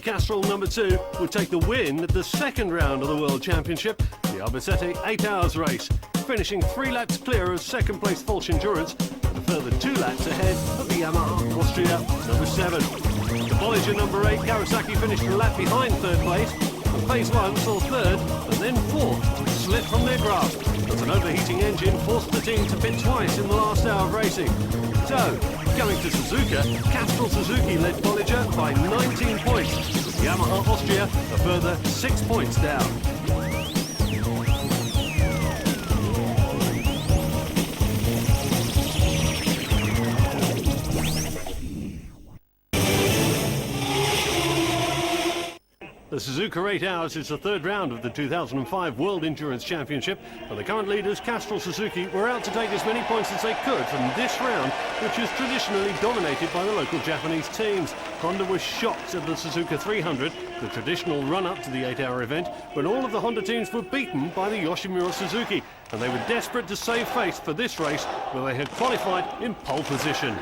Castrol number 2 would take the win at the second round of the World Championship, the Albacete 8 Hours race, finishing 3 laps clear of second place Falsch Endurance and a further 2 laps ahead of the Yamaha Austria number 7. The Bolliger number 8 Kawasaki finished a lap behind third place, and phase 1 saw third and then fourth slip from their grasp as an overheating engine forced the team to pit twice in the last hour of racing. So, going to Suzuka, Castrol Suzuki led Bolliger by 19 points, with Yamaha Austria a further 6 points down. The Suzuka 8 Hours is the third round of the 2005 World Endurance Championship, and the current leaders, Castrol Suzuki, were out to take as many points as they could from this round, which is traditionally dominated by the local Japanese teams. Honda was shocked at the Suzuka 300, the traditional run-up to the 8-hour event, when all of the Honda teams were beaten by the Yoshimura Suzuki, and they were desperate to save face for this race, where they had qualified in pole position.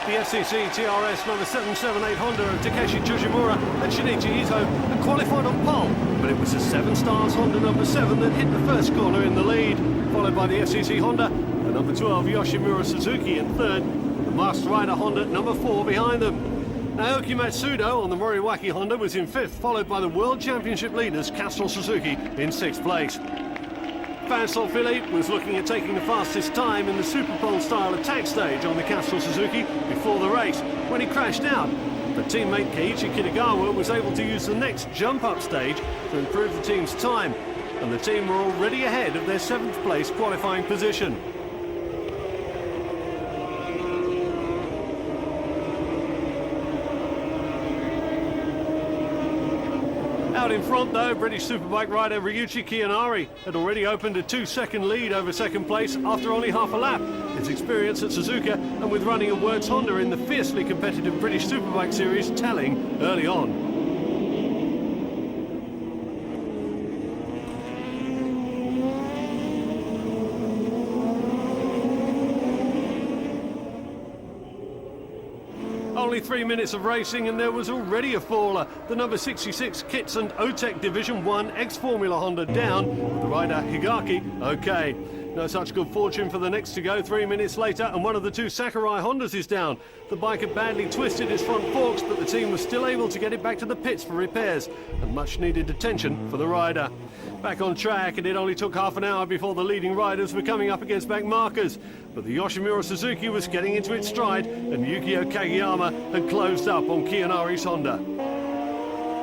The FCC TRS number 778 Honda of Takeshi Tsujimura and Shinichi Ito had qualified on pole, but it was the 7 Stars Honda number 7 that hit the first corner in the lead, followed by the FCC Honda and number 12 Yoshimura Suzuki in third, with the Masked Rider Honda number 4 behind them. Naoki Matsudo on the Moriwaki Honda was in 5th, followed by the World Championship leaders Castrol Suzuki in 6th place. Vincent Philippe was looking at taking the fastest time in the Superpole style attack stage on the Castrol Suzuki before the race, when he crashed out. But teammate Keiichi Kitagawa was able to use the next jump-up stage to improve the team's time, and the team were already ahead of their 7th place qualifying position. Out in front though, British Superbike rider Ryuichi Kiyanari had already opened a 2-second lead over second place after only half a lap. His experience at Suzuka and with running a Works Honda in the fiercely competitive British Superbike series telling early on. Only 3 minutes of racing and there was already a faller. The number 66 Kits and Otec Division 1 ex-Formula Honda down, with the rider Higaki okay. No such good fortune for the next to go 3 minutes later, and one of the 2 Sakurai Hondas is down. The bike had badly twisted its front forks, but the team was still able to get it back to the pits for repairs, and much needed attention for the rider. Back on track, and it only took half an hour before the leading riders were coming up against back markers. But the Yoshimura Suzuki was getting into its stride, and Yukio Kageyama had closed up on Kiyanari's Honda.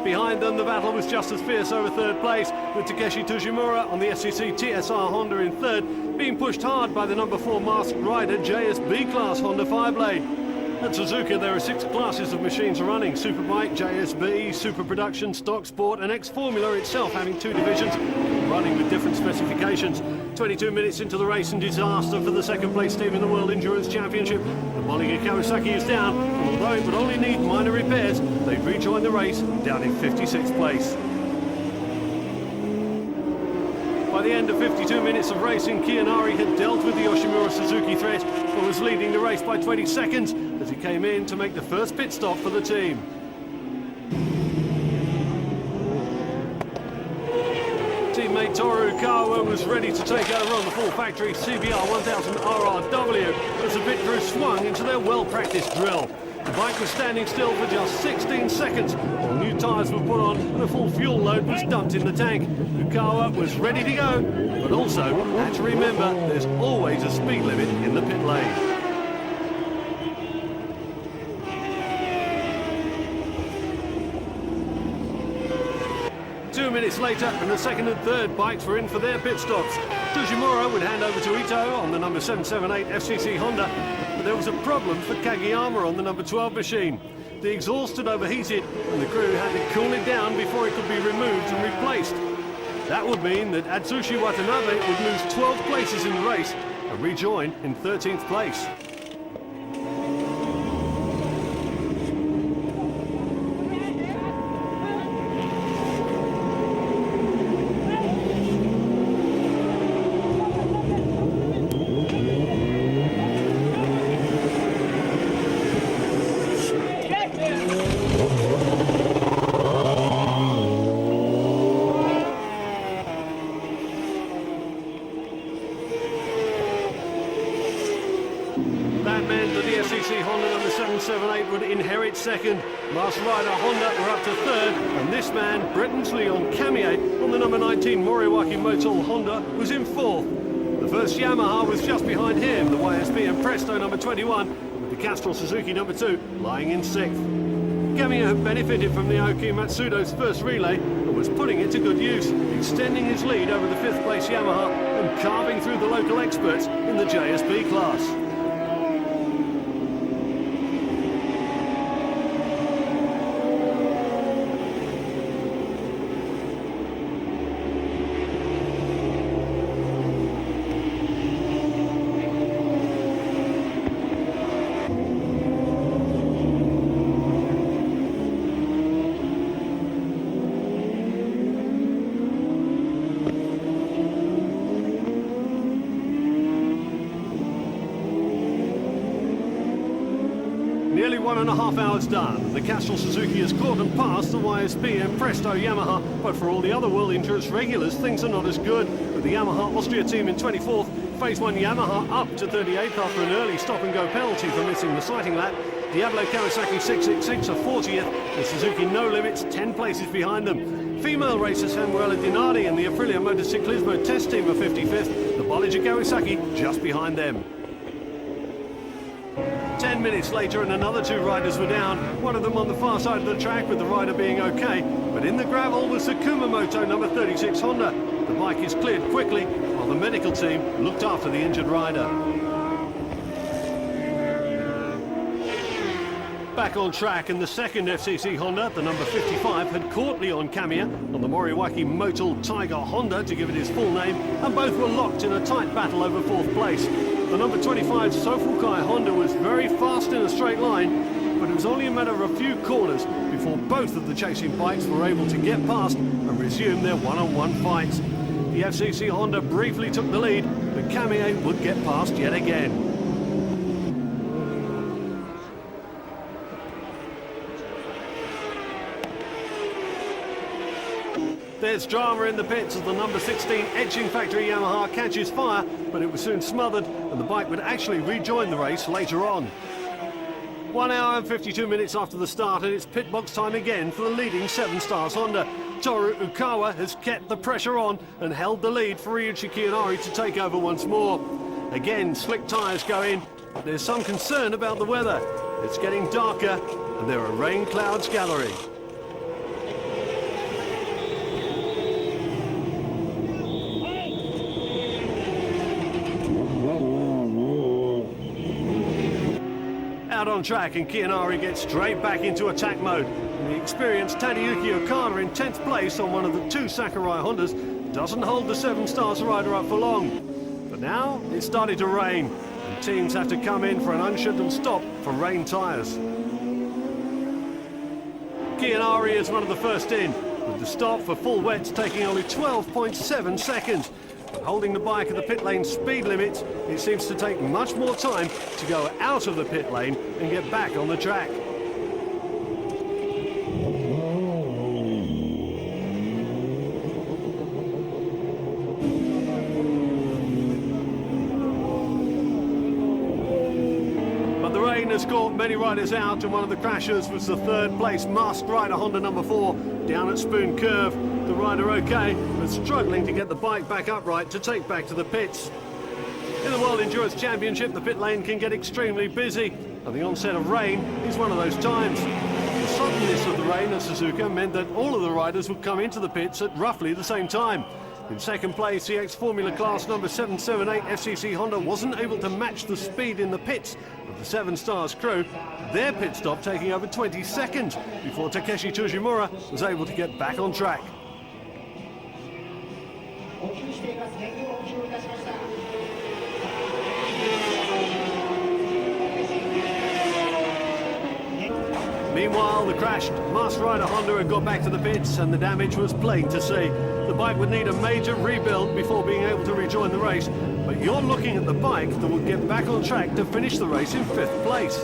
Behind them, the battle was just as fierce over third place, with Takeshi Tsujimura on the SCC TSR Honda in third, being pushed hard by the number 4 Masked Rider JSB class Honda 5-blade. At Suzuka, there are 6 classes of machines running: Superbike, JSB, Super Production, Stock Sport, and X-Formula itself having 2 divisions, running with different specifications. 22 minutes into the race and disaster for the second place team in the World Endurance Championship. The Bolliger Kawasaki is down, and although it would only need minor repairs, they've rejoined the race down in 56th place. By the end of 52 minutes of racing, Kiyanari had dealt with the Yoshimura Suzuki threat and was leading the race by 20 seconds as he came in to make the first pit stop for the team. Teammate Toru Kawa was ready to take over on the full factory CBR 1000 RRW as the pit crew swung into their well-practiced drill. The bike was standing still for just 16 seconds while new tyres were put on and a full fuel load was dumped in the tank. Kawa was ready to go, but also had to remember there's always a speed limit in the pit lane. Two minutes later, and the second and third bikes were in for their pit stops. Tsujimura would hand over to Ito on the number 778 FCC Honda, but there was a problem for Kageyama on the number 12 machine. The exhaust had overheated, and the crew had to cool it down before it could be removed and replaced. That would mean that Atsushi Watanabe would lose 12 places in the race and rejoin in 13th place. 778 would inherit second. Master Rider Honda were up to third, and this man, Britain's Leon Camier, on the number 19 Moriwaki Motul Honda, was in fourth. The first Yamaha was just behind him, the YSP and Presto number 21, with the Castrol Suzuki number 2 lying in sixth. Camier had benefited from Naoki Matsudo's first relay and was putting it to good use, extending his lead over the fifth place Yamaha and carving through the local experts in the JSP class. Nearly 1.5 hours done. The Castrol Suzuki has caught and passed the YSP and Presto Yamaha, but for all the other World Endurance regulars, things are not as good. With the Yamaha Austria team in 24th, Phase 1 Yamaha up to 38th after an early stop-and-go penalty for missing the sighting lap. Diablo Kawasaki 666 are 40th, the Suzuki No Limits 10 places behind them. Female racers Samuela Dinardi and the Aprilia Motociclismo test team are 55th, the Bolliger Kawasaki just behind them. 10 minutes later and another two riders were down, one of them on the far side of the track with the rider being okay, but in the gravel was the Kumamoto number 36 Honda. The bike is cleared quickly while the medical team looked after the injured rider. Back on track, and the second FCC Honda, the number 55, had caught Leon Camier on the Moriwaki Motul Tiger Honda, to give it his full name, and both were locked in a tight battle over fourth place. The number 25 Sofukai Honda was very fast in a straight line, but it was only a matter of a few corners before both of the chasing bikes were able to get past and resume their one-on-one fights. The FCC Honda briefly took the lead, but Camier would get past yet again. There's drama in the pits as the number 16 Etching Factory Yamaha catches fire, but it was soon smothered and the bike would actually rejoin the race later on. 1 hour and 52 minutes after the start, and it's pit box time again for the leading 7 Stars Honda. Toru Ukawa has kept the pressure on and held the lead for Ryuichi Kiyanari to take over once more. Again, slick tyres go in, but there's some concern about the weather. It's getting darker and there are rain clouds gathering. Out on track, and Kiyanari gets straight back into attack mode. And the experienced Tadayuki Okada in 10th place on one of the 2 Sakurai Hondas doesn't hold the 7 Stars rider up for long. But now it's starting to rain, and teams have to come in for an unscheduled stop for rain tyres. Kiyanari is one of the first in, with the stop for full wets taking only 12.7 seconds. But holding the bike at the pit lane speed limit, it seems to take much more time to go out of the pit lane and get back on the track. But the rain has caught many riders out, and one of the crashers was the third place Masked Rider Honda number 4 down at Spoon Curve. The rider okay, but struggling to get the bike back upright to take back to the pits. In the World Endurance Championship, the pit lane can get extremely busy, and the onset of rain is one of those times. The suddenness of the rain at Suzuka meant that all of the riders would come into the pits at roughly the same time. In second place, the ex-Formula Class number 778 FCC Honda wasn't able to match the speed in the pits of the 7 Stars crew, their pit stop taking over 20 seconds before Takeshi Tsujimura was able to get back on track. Meanwhile, the crashed Masked Rider Honda had got back to the pits, and the damage was plain to see. The bike would need a major rebuild before being able to rejoin the race, but you're looking at the bike that will get back on track to finish the race in 5th place.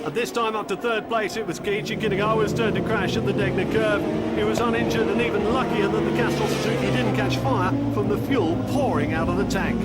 At This time up to third place, it was Keiichi Kitagawa's turn to crash at the Degner curve. He was uninjured and even luckier that the Castrol Suzuki didn't catch fire from the fuel pouring out of the tank.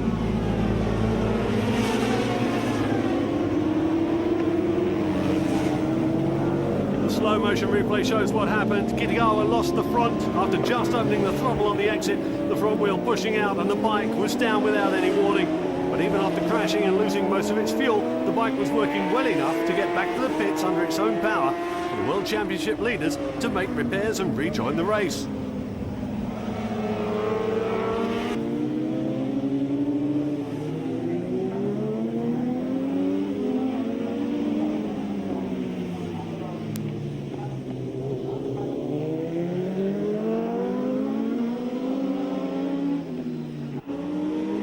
The slow motion replay shows what happened. Kitagawa lost the front after just opening the throttle on the exit, the front wheel pushing out and the bike was down without any warning. But even after crashing and losing most of its fuel, the bike was working well enough to get back to the pits under its own power for the World Championship leaders to make repairs and rejoin the race.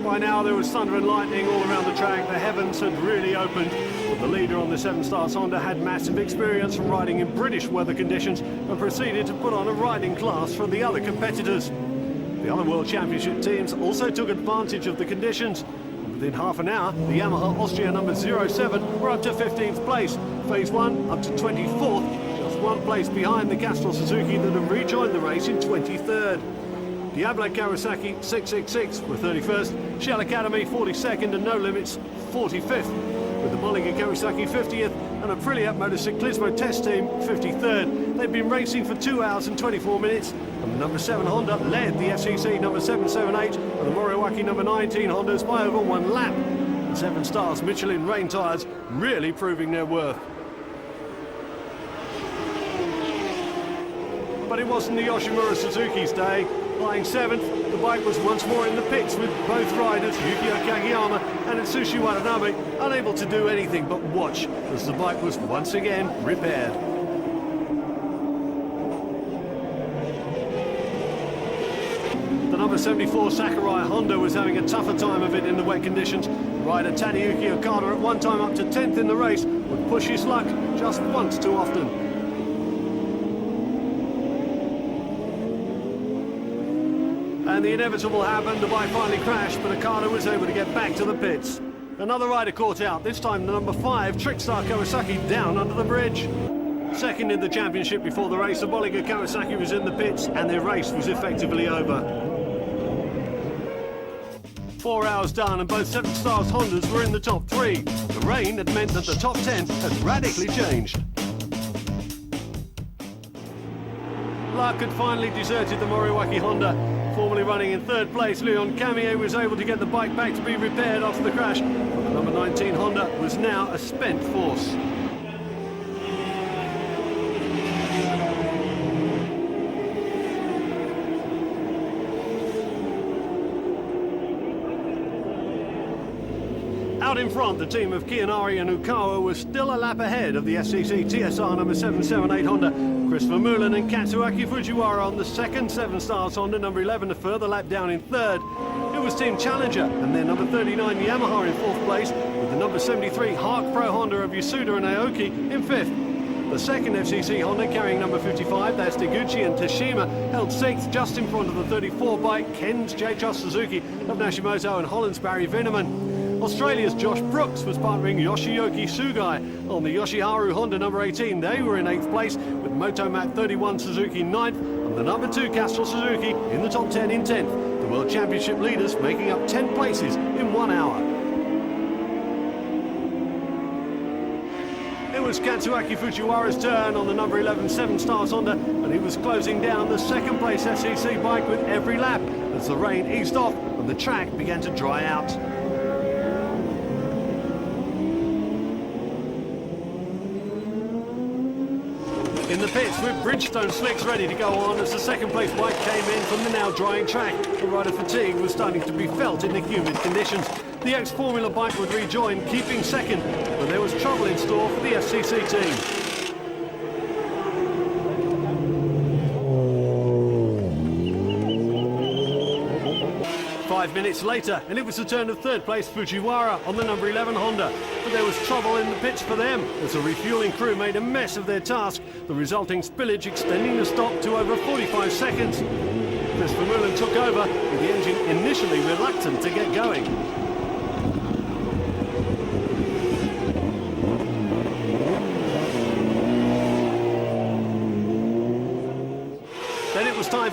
By now there was thunder and lightning all around the track. The heavens had really opened. But the leader on the 7 Stars Honda had massive experience from riding in British weather conditions and proceeded to put on a riding class for the other competitors. The other World Championship teams also took advantage of the conditions. Within half an hour, the Yamaha Austria number 07 were up to 15th place. Phase 1 up to 24th, just 1 place behind the Castrol Suzuki that had rejoined the race in 23rd. Diablo Kawasaki 666 were 31st, Shell Academy 42nd and No Limits 45th, with the Bolliger Kawasaki 50th and Aprilia Motociclismo test team 53rd. They'd been racing for 2 hours and 24 minutes, and the number 7 Honda led the FCC number 778 and the Moriwaki number 19 Hondas by over 1 lap. The 7 Stars Michelin rain tyres really proving their worth. But it wasn't the Yoshimura Suzuki's day. Flying 7th, the bike was once more in the pits with both riders, Yukio Kageyama and Atsushi Watanabe, unable to do anything but watch as the bike was once again repaired. The number 74 Sakurai Honda was having a tougher time of it in the wet conditions. Rider Tadayuki Okada at one time up to 10th in the race would push his luck just once too often. And the inevitable happened, the bike finally crashed, but Okada was able to get back to the pits. Another rider caught out, this time the number 5, Trickstar Kawasaki, down under the bridge. Second in the championship before the race, the Bolliger Kawasaki was in the pits, and their race was effectively over. 4 hours done, and both 7 Stars Hondas were in the top 3. The rain had meant that the top 10 had radically changed. Luck had finally deserted the Moriwaki Honda. Formerly running in 3rd place, Leon Camier was able to get the bike back to be repaired after the crash. But the number 19 Honda was now a spent force. Out in front, the team of Kianari and Ukawa was still a lap ahead of the FCC TSR number 778 Honda. Christopher Mullen and Katsuaki Fujiwara on the second 7 Stars Honda number 11, a further lap down in 3rd. It was Team Challenger and their number 39 Yamaha in 4th place, with the number 73 Hark Pro Honda of Yasuda and Aoki in 5th. The second FCC Honda carrying number 55, that's Deguchi and Tashima, held 6th just in front of the 34 bike Ken's J-Trust Suzuki of Nashimoto and Holland's Barry Vineman. Australia's Josh Brooks was partnering Yoshioki Sugai on the Yoshiharu Honda number 18. They were in 8th place, with Motomat 31 Suzuki 9th and the number 2 Castrol Suzuki in the top 10 in 10th. The World Championship leaders making up 10 places in 1 hour. It was Katsuaki Fujiwara's turn on the number 11 7 Stars Honda, and he was closing down the 2nd place SCC bike with every lap as the rain eased off and the track began to dry out. In the pits with Bridgestone slicks ready to go on as the 2nd place bike came in from the now drying track. The rider fatigue was starting to be felt in the humid conditions. The ex-Formula bike would rejoin, keeping 2nd, but there was trouble in store for the FCC team. 5 minutes later, and it was the turn of 3rd place Fujiwara on the number 11 Honda. But there was trouble in the pits for them as the refueling crew made a mess of their task, the resulting spillage extending the stop to over 45 seconds. Christopher Mullen took over, with the engine initially reluctant to get going.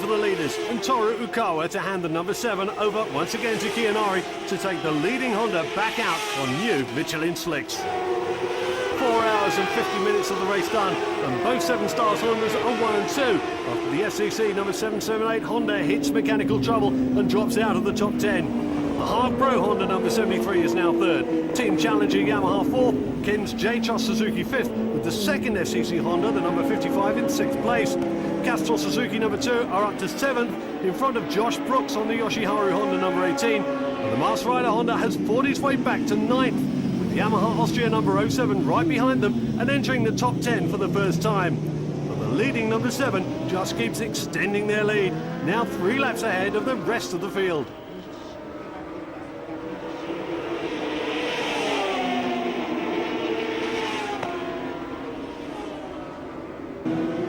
the leaders, and Toru Ukawa to hand the number 7 over once again to Kianari to take the leading Honda back out on new Michelin slicks. 4 hours and 50 minutes of the race done, and both 7 Stars Hondas are 1 and 2 after the SCC number 778 Honda hits mechanical trouble and drops out of the top 10. The Hard Pro Honda number 73 is now 3rd. Team Challenger Yamaha 4th. Ken's J-Trust Suzuki 5th, with the second SCC Honda, the number 55, in 6th place. Castrol Suzuki number 2 are up to 7th, in front of Josh Brooks on the Yoshiharu Honda number 18. And the Mars Rider Honda has fought its way back to 9th, with the Yamaha Austria number 07 right behind them and entering the top 10 for the first time. But the leading number 7 just keeps extending their lead, now 3 laps ahead of the rest of the field.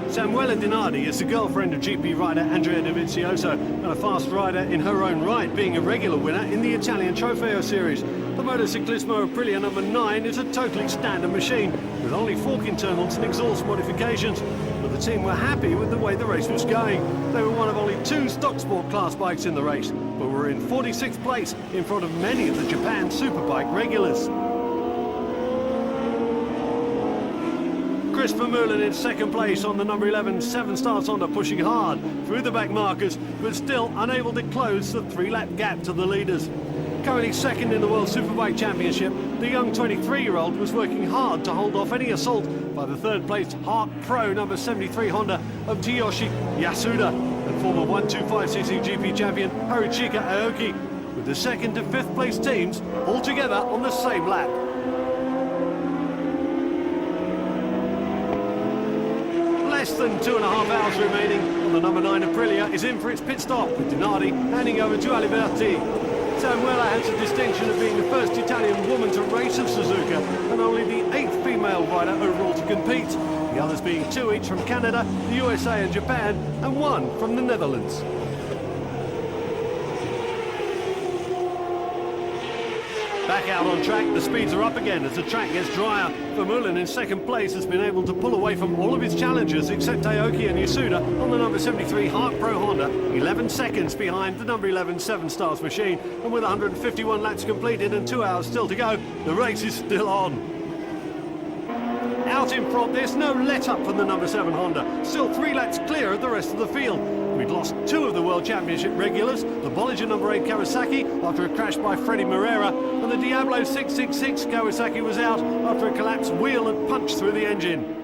Samuela Dinardi is the girlfriend of GP rider Andrea Dovizioso and a fast rider in her own right, being a regular winner in the Italian Trofeo Series. The Motociclismo Aprilia number 9 is a totally standard machine with only fork internals and exhaust modifications, but the team were happy with the way the race was going. They were one of only 2 stock sport class bikes in the race, but were in 46th place in front of many of the Japan Superbike regulars. Chris Vermeulen in 2nd place on the number 11 7 Stars Honda, pushing hard through the back markers, but still unable to close the 3-lap gap to the leaders. Currently 2nd in the World Superbike Championship, the young 23-year-old was working hard to hold off any assault by the 3rd place Hard Pro number 73 Honda of Tsuyoshi Yasuda and former 125cc GP champion Haruchika Aoki, with the 2nd to 5th place teams all together on the same lap. Less than 2.5 hours remaining, and the number 9 Aprilia is in for its pit stop, with Dinardi handing over to Aliberti. Samuela has the distinction of being the first Italian woman to race at Suzuka and only the 8th female rider overall to compete, the others being 2 each from Canada, the USA and Japan, and 1 from the Netherlands. Back out on track, the speeds are up again as the track gets drier. Vermeulen in 2nd place has been able to pull away from all of his challengers except Aoki and Yasuda on the number 73 Hart Pro Honda, 11 seconds behind the number 11 7 Stars machine, and with 151 laps completed and 2 hours still to go, the race is still on. Out in front, there's no let-up from the number 7 Honda, still 3 laps clear of the rest of the field. We'd lost 2 of the World Championship regulars, the Bolliger number 8 Kawasaki after a crash by Freddie Moreira, and the Diablo 666 Kawasaki was out after a collapsed wheel and punched through the engine.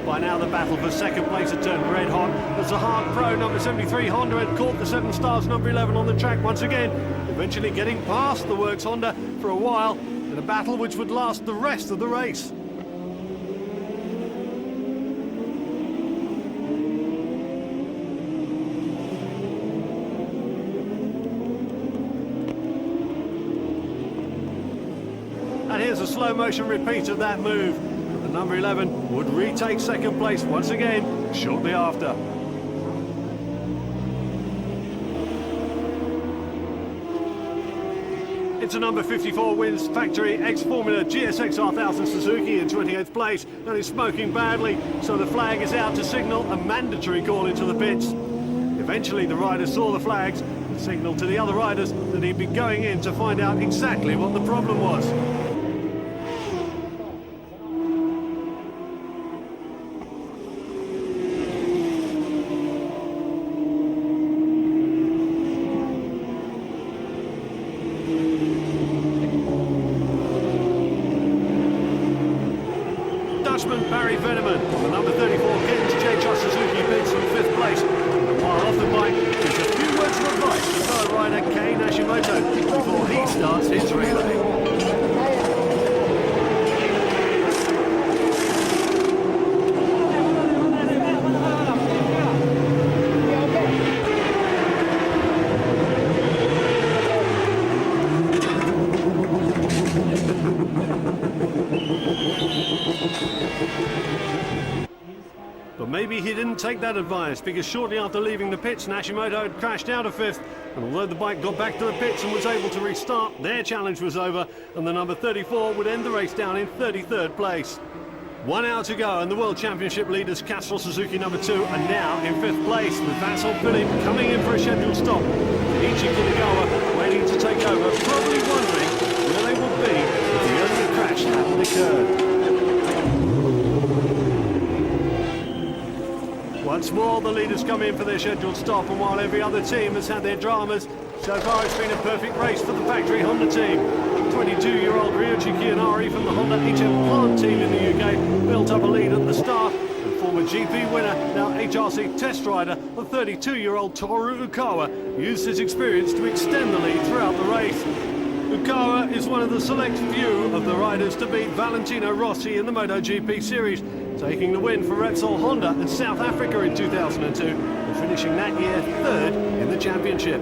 By now the battle for 2nd place had turned red hot as the Hard Pro number 73 Honda had caught the 7 Stars number 11 on the track once again, eventually getting past the Works Honda for a while in a battle which would last the rest of the race. And here's a slow motion repeat of that move. The number 11 would retake 2nd place once again shortly after. It's a number 54 wins factory X-Formula GSX R1000 Suzuki in 28th place, and is smoking badly, so the flag is out to signal a mandatory call into the pits. Eventually the rider saw the flags and signalled to the other riders that he'd be going in to find out exactly what the problem was. Dutchman Barry Veneman on the number 34 Ken's J-Trust Suzuki pits in 5th place. And while off the bike, there's a few words of advice to fellow rider Kei Nashimoto before he starts his relay. But maybe he didn't take that advice, because shortly after leaving the pits, Nashimoto had crashed out of 5th, and although the bike got back to the pits and was able to restart, their challenge was over, and the number 34 would end the race down in 33rd place. 1 hour to go, and the World Championship leaders Castrol Suzuki number 2 are now in 5th place, with Vassal Philippe coming in for a scheduled stop. Ichi Kinagawa waiting to take over, probably wondering where they would be if the earlier crash hadn't occurred. Once more, the leaders come in for their scheduled stop, and while every other team has had their dramas, so far it's been a perfect race for the factory Honda team. 22-year-old Ryuichi Kiyanari from the Honda HM plant team in the UK built up a lead at the start, and former GP winner, now HRC test rider, the 32-year-old Toru Ukawa used his experience to extend the lead throughout the race. Ukawa is one of the select few of the riders to beat Valentino Rossi in the MotoGP series, taking the win for Repsol Honda in South Africa in 2002 and finishing that year 3rd in the championship.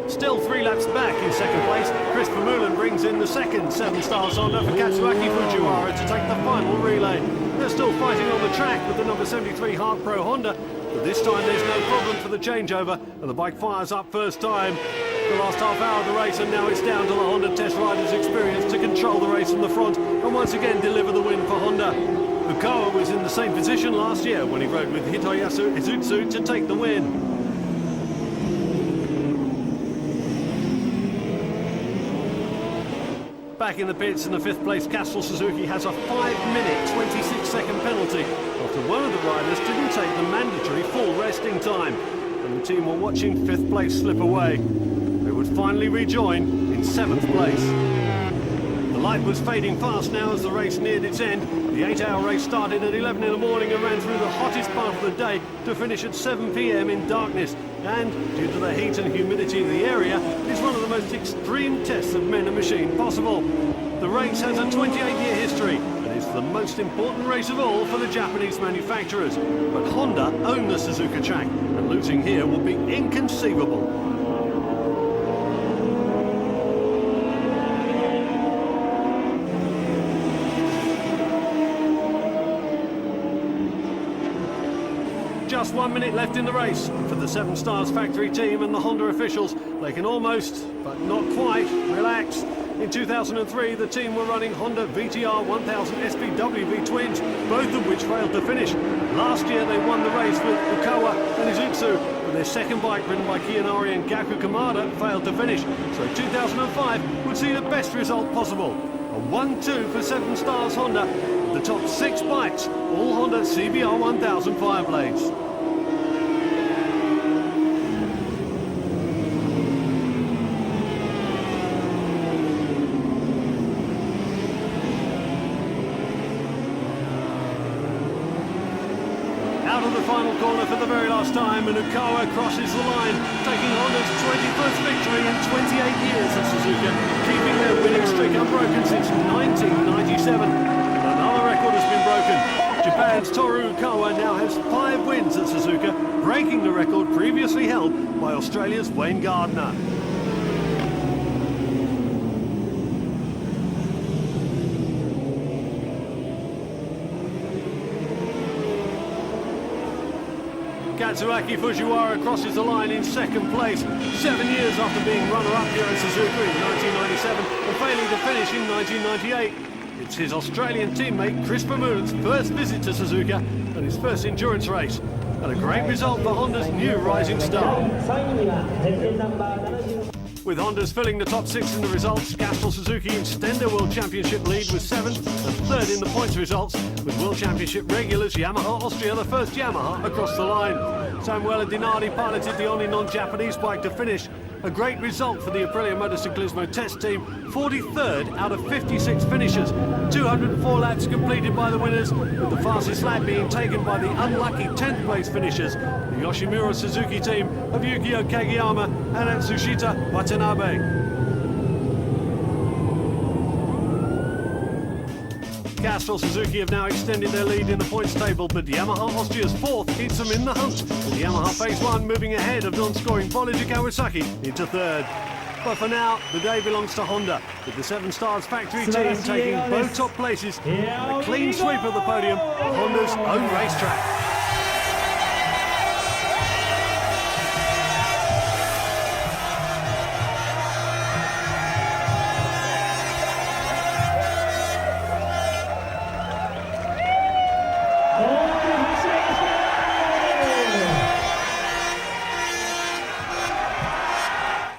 Still 3 laps back in 2nd place, Chris Vermeulen brings in the second 7 Stars Honda for Katsuaki Fujiwara to take the final relay. They're still fighting on the track with the number 73 Hart Pro Honda, but this time there's no problem for the changeover, and the bike fires up first time. The last half hour of the race, and now it's down to the Honda test riders' experience to control the race from the front and once again deliver the win for Honda. Ukawa was in the same position last year when he rode with Hitoyasu Izutsu to take the win. Back in the pits in the 5th place, Castrol Suzuki has a 5-minute 26-second penalty after one of the riders didn't take the mandatory full resting time, and the team were watching 5th place slip away. They would finally rejoin in 7th place. The light was fading fast now as the race neared its end. The 8-hour race started at 11 in the morning and ran through the hottest part of the day to finish at 7 p.m. in darkness. And due to the heat and humidity of the area, it's one of the most extreme tests of men and machine possible. The race has a 28-year history and is the most important race of all for the Japanese manufacturers. But Honda own the Suzuka track, and losing here would be inconceivable. Just 1 minute left in the race for the 7 Stars factory team and the Honda officials. They can almost, but not quite, relax. In 2003, the team were running Honda VTR 1000 SPWV twins, both of which failed to finish. Last year, they won the race with Ukawa and Izutsu, but their second bike, ridden by Kiyanari and Gaku Kamada, failed to finish. So 2005 would see the best result possible. A 1-2 for 7 Stars Honda. The top 6 bikes, all Honda CBR 1000 Fireblades. Out of the final corner for the very last time, and Ukawa crosses the line, taking Honda's 21st victory in 28 years at Suzuka, keeping their winning streak unbroken since 1997. Another record has been broken. Japan's Toru Ukawa now has 5 wins at Suzuka, breaking the record previously held by Australia's Wayne Gardner. Katsuaki Fujiwara crosses the line in 2nd place, 7 years after being runner-up here at Suzuka in 1997 and failing to finish in 1998. It's his Australian teammate Chris Vermeulen's first visit to Suzuka and his first endurance race, and a great result for Honda's new rising star. With Hondas filling the top 6 in the results, Castrol Suzuki extend their World Championship lead with 7th and 3rd in the points results, with World Championship regulars Yamaha Austria the first Yamaha across the line. Samuele Dinardi piloted the only non-Japanese bike to finish. A great result for the Aprilia Motociclismo test team, 43rd out of 56 finishers. 204 laps completed by the winners, with the fastest lap being taken by the unlucky 10th place finishers, the Yoshimura Suzuki team of Yukio Kageyama and Atsushita Watanabe. Castrol Suzuki have now extended their lead in the points table, but Yamaha Austria's 4th keeps them in the hunt, with Yamaha Phase 1 moving ahead of non-scoring Bolliger Kawasaki into 3rd. But for now, the day belongs to Honda, with the 7 Stars factory team taking both top places, and a clean sweep of the podium on Honda's own racetrack.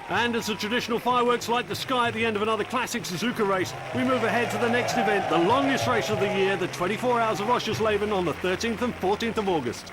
And as the traditional fireworks light the sky at the end of another classic Suzuka race, we move ahead to the next event, the longest race of the year, the 24 Hours of Oschersleben on the 13th and 14th of August.